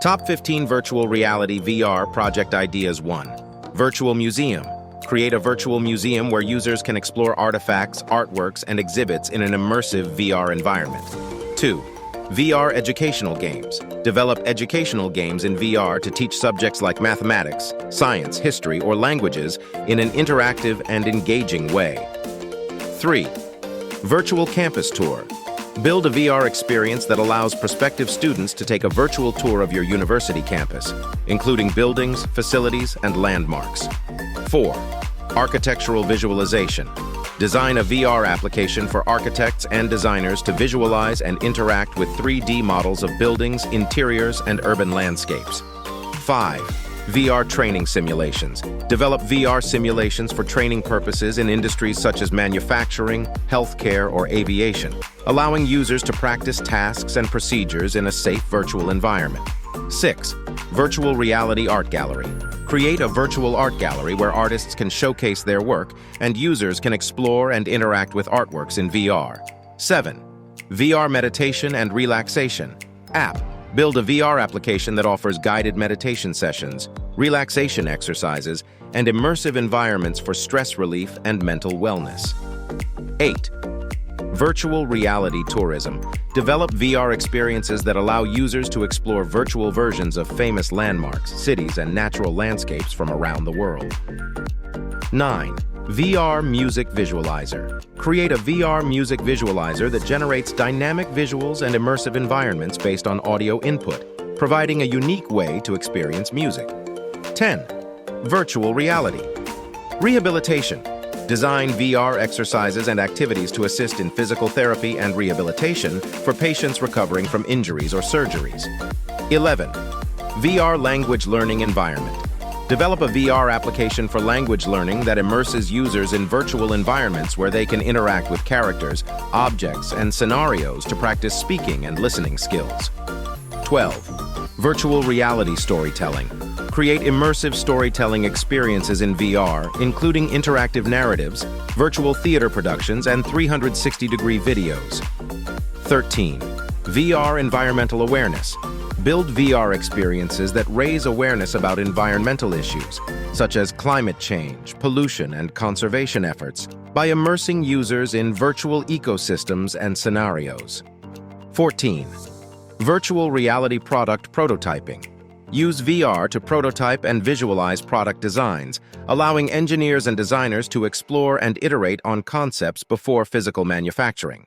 Top 15 Virtual Reality VR Project Ideas 1. Virtual Museum. Create a virtual museum where users can explore artifacts, artworks, and exhibits in an immersive VR environment. 2. VR Educational Games. Develop educational games in VR to teach subjects like mathematics, science, history, or languages in an interactive and engaging way. 3. Virtual Campus Tour. Build a VR experience that allows prospective students to take a virtual tour of your university campus, including buildings, facilities, and landmarks. 4. Architectural Visualization. Design a VR application for architects and designers to visualize and interact with 3D models of buildings, interiors, and urban landscapes. 5. VR Training Simulations. Develop VR simulations for training purposes in industries such as manufacturing, healthcare, or aviation, allowing users to practice tasks and procedures in a safe virtual environment. 6. Virtual Reality Art Gallery. Create a virtual art gallery where artists can showcase their work and users can explore and interact with artworks in VR. 7. VR Meditation and Relaxation. App. Build a VR application that offers guided meditation sessions, relaxation exercises, and immersive environments for stress relief and mental wellness. 8. Virtual Reality Tourism. Develop VR experiences that allow users to explore virtual versions of famous landmarks, cities, and natural landscapes from around the world. 9. VR Music Visualizer. Create a VR music visualizer that generates dynamic visuals and immersive environments based on audio input, providing a unique way to experience music. 10. Virtual Reality. Rehabilitation. Design VR exercises and activities to assist in physical therapy and rehabilitation for patients recovering from injuries or surgeries. 11. VR Language Learning Environment. Develop a VR application for language learning that immerses users in virtual environments where they can interact with characters, objects, and scenarios to practice speaking and listening skills. 12. Virtual Reality Storytelling. Create immersive storytelling experiences in VR, including interactive narratives, virtual theater productions, and 360-degree videos. 13. VR Environmental Awareness. Build VR experiences that raise awareness about environmental issues, such as climate change, pollution, and conservation efforts, by immersing users in virtual ecosystems and scenarios. 14. Virtual Reality Product Prototyping. Use VR to prototype and visualize product designs, allowing engineers and designers to explore and iterate on concepts before physical manufacturing.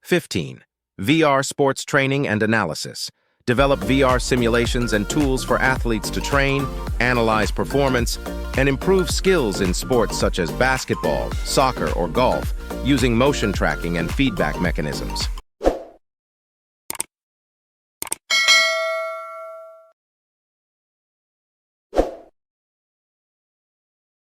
15. VR Sports Training and Analysis. Develop VR simulations and tools for athletes to train, analyze performance, and improve skills in sports such as basketball, soccer, or golf, using motion tracking and feedback mechanisms.